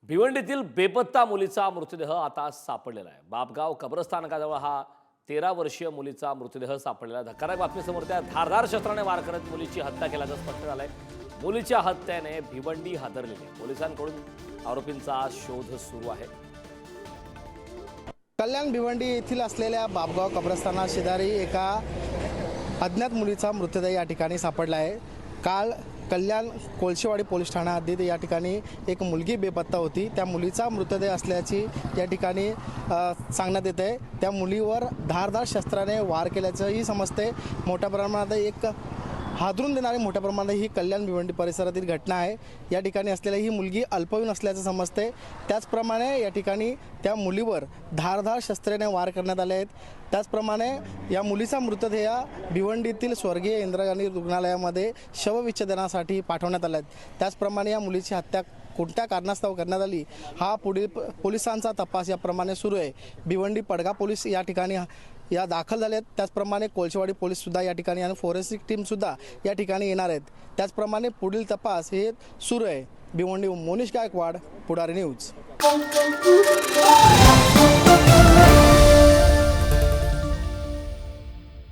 भिवंडीतील बेपत्ता मुलीचा मृतदेह आता सापडलेला आहे। बापगाव कब्रस्थानकाजवळ हा 13 वर्षीय मुलीचा मृतदेह सापडलेला आहे। धक्कादायक बातमी समोर त्या धारदार शस्त्राने वार करत मुलीची हत्या केल्याचं स्पष्ट झालंय। मुलीच्या हत्येने भिवंडी हादरलेली आहे। पोलिसांकडून आरोपींचा शोध सुरू आहे। कल्याण भिवंडी येथील असलेल्या बापगाव कब्रस्थाना शेजारी एका अज्ञात मुलीचा मृतदेह या ठिकाणी सापडला आहे। काल कल्याण कोळशेवाडी पोलीस ठाणा हद्दीत या ठिकाणी एक मुलगी बेपत्ता होती। त्या मुलीचा मृतदेह असल्याची या ठिकाणी सांगण्यात येत आहे। त्या मुलीवर धारदार शस्त्राने वार केल्याचंही समजते। मोठ्या प्रमाणात एक हादरून देणारी मोठ्या प्रमाणात ही कल्याण भिवंडी परिसरातील घटना आहे। या ठिकाणी असलेली ही मुलगी अल्पवयीन असल्याचं समजते। त्याचप्रमाणे या ठिकाणी त्या मुलीवर धारदार शस्त्राने वार करण्यात आले आहेत। त्याचप्रमाणे या मुलीचा मृतदेह भिवंडीतील स्वर्गीय इंदिरा गांधी रुग्णालयामध्ये शवविच्छेदनासाठी पाठवण्यात आला आहे। त्याचप्रमाणे या मुलीची हत्या कोणत्या कारणास्तव करण्यात आली हा पुढील पोलिसांचा तपास याप्रमाणे सुरू आहे। भिवंडी पडगा पोलीस या ठिकाणी या दाखल झाले आहेत। त्याचप्रमाणे कोळशेवाडी पोलीस सुद्धा या ठिकाणी आणि फॉरेन्सिक टीम सुद्धा या ठिकाणी येणार आहेत। त्याचप्रमाणे पुढील तपास हे सुरू आहे। भिवंडी मोनिश गायकवाड, पुढारी न्यूज।